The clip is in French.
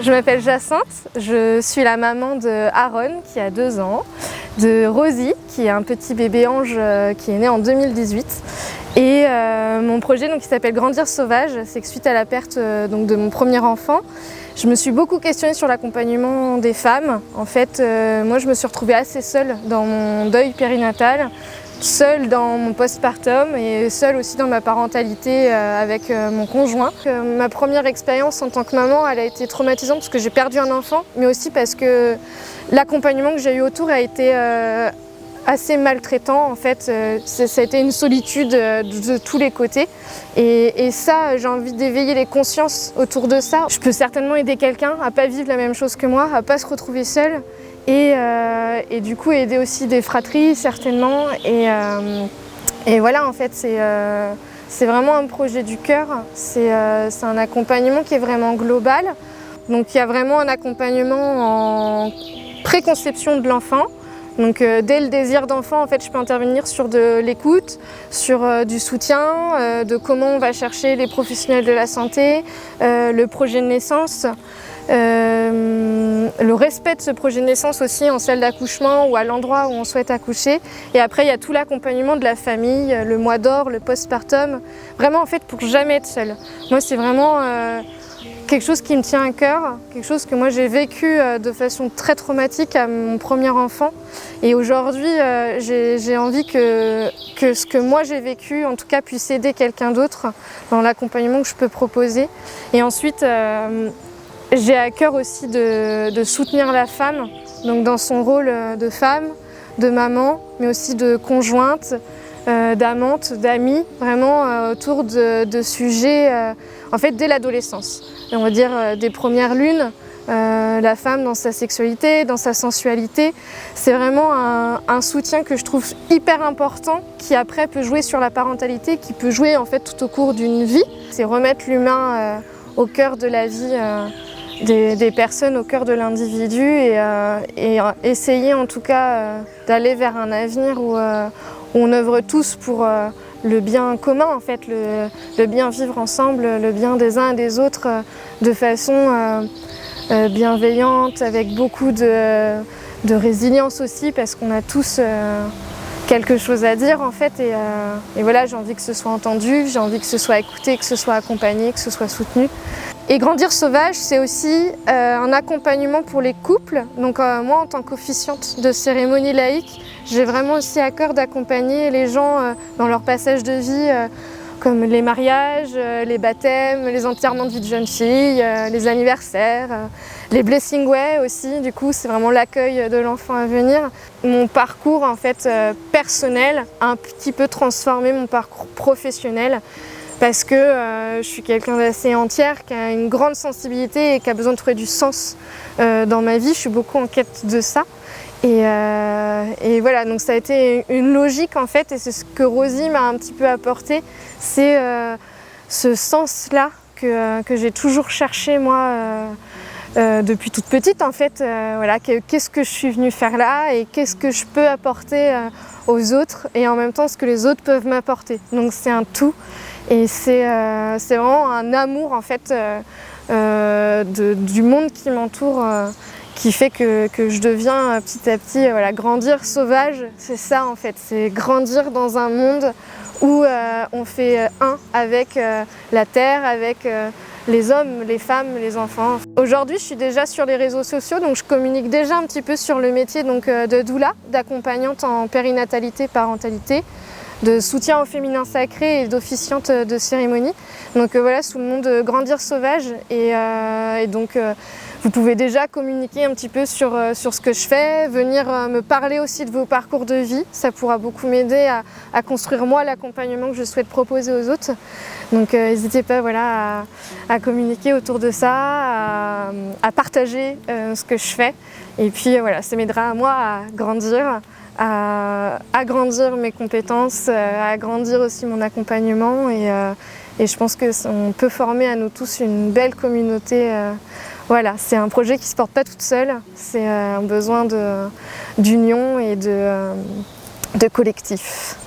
Je m'appelle Jacinthe, je suis la maman de Aaron qui a 2 ans, de Rosie qui est un petit bébé ange qui est né en 2018 et mon projet qui s'appelle Grandir sauvage, c'est que suite à la perte de mon premier enfant, je me suis beaucoup questionnée sur l'accompagnement des femmes. En fait, moi je me suis retrouvée assez seule dans mon deuil périnatal, seule dans mon postpartum et seule aussi dans ma parentalité avec mon conjoint. Ma première expérience en tant que maman, elle a été traumatisante parce que j'ai perdu un enfant, mais aussi parce que l'accompagnement que j'ai eu autour a été assez maltraitant. En fait, ça a été une solitude de tous les côtés. Et ça, j'ai envie d'éveiller les consciences autour de ça. Je peux certainement aider quelqu'un à ne pas vivre la même chose que moi, à ne pas se retrouver seule. Et du coup aider aussi des fratries certainement et voilà, en fait c'est vraiment un projet du cœur, c'est un accompagnement qui est vraiment global. Donc il y a vraiment un accompagnement en préconception de l'enfant. Donc dès le désir d'enfant, en fait, je peux intervenir sur de l'écoute, sur du soutien, de comment on va chercher les professionnels de la santé, le projet de naissance. Le respect de ce projet de naissance aussi en salle d'accouchement ou à l'endroit où on souhaite accoucher. Et après, il y a tout l'accompagnement de la famille, le mois d'or, le postpartum, vraiment en fait pour jamais être seule. Moi, c'est vraiment quelque chose qui me tient à cœur, quelque chose que moi j'ai vécu de façon très traumatique à mon premier enfant. Et aujourd'hui, j'ai envie que ce que moi j'ai vécu, en tout cas, puisse aider quelqu'un d'autre dans l'accompagnement que je peux proposer. Et ensuite, j'ai à cœur aussi de soutenir la femme, donc dans son rôle de femme, de maman, mais aussi de conjointe, d'amante, d'amie, vraiment autour de sujets, en fait, dès l'adolescence. On va dire des premières lunes, la femme dans sa sexualité, dans sa sensualité. C'est vraiment un soutien que je trouve hyper important, qui après peut jouer sur la parentalité, qui peut jouer en fait tout au cours d'une vie. C'est remettre l'humain au cœur de la vie des personnes, au cœur de l'individu et essayer en tout cas d'aller vers un avenir où on œuvre tous pour le bien commun, en fait, le bien vivre ensemble, le bien des uns et des autres de façon bienveillante, avec beaucoup de résilience aussi, parce qu'on a tous quelque chose à dire en fait et voilà, j'ai envie que ce soit entendu, j'ai envie que ce soit écouté, que ce soit accompagné, que ce soit soutenu. Et Grandir sauvage, c'est aussi un accompagnement pour les couples. Donc moi, en tant qu'officiante de cérémonie laïque, j'ai vraiment aussi à cœur d'accompagner les gens dans leur passage de vie, comme les mariages, les baptêmes, les enterrements de vie de jeunes filles, les anniversaires, les blessing way aussi. Du coup, c'est vraiment l'accueil de l'enfant à venir. Mon parcours en fait personnel a un petit peu transformé mon parcours professionnel. Parce que je suis quelqu'un d'assez entière, qui a une grande sensibilité et qui a besoin de trouver du sens dans ma vie. Je suis beaucoup en quête de ça. Et voilà, donc ça a été une logique en fait, et c'est ce que Rosie m'a un petit peu apporté, c'est ce sens-là que j'ai toujours cherché moi depuis toute petite en fait. Voilà, qu'est-ce que je suis venue faire là et qu'est-ce que je peux apporter aux autres et en même temps ce que les autres peuvent m'apporter. Donc c'est un tout. Et c'est vraiment un amour en fait du monde qui m'entoure qui fait que je deviens petit à petit, voilà, grandir sauvage, c'est ça en fait, c'est grandir dans un monde où on fait un avec la terre, avec les hommes, les femmes, les enfants. Aujourd'hui, je suis déjà sur les réseaux sociaux, donc je communique déjà un petit peu sur le métier de doula, d'accompagnante en périnatalité, parentalité, de soutien au féminin sacré et d'officiante de cérémonie. Donc voilà, sous le nom de Grandir sauvage. Et donc vous pouvez déjà communiquer un petit peu sur ce que je fais, venir me parler aussi de vos parcours de vie. Ça pourra beaucoup m'aider à construire moi l'accompagnement que je souhaite proposer aux autres. Donc n'hésitez pas, voilà, à communiquer autour de ça, à partager ce que je fais. Et puis voilà, ça m'aidera à moi à grandir, à agrandir mes compétences, à agrandir aussi mon accompagnement et je pense qu'on peut former à nous tous une belle communauté. Voilà, c'est un projet qui ne se porte pas toute seule, c'est un besoin d'union et de collectif.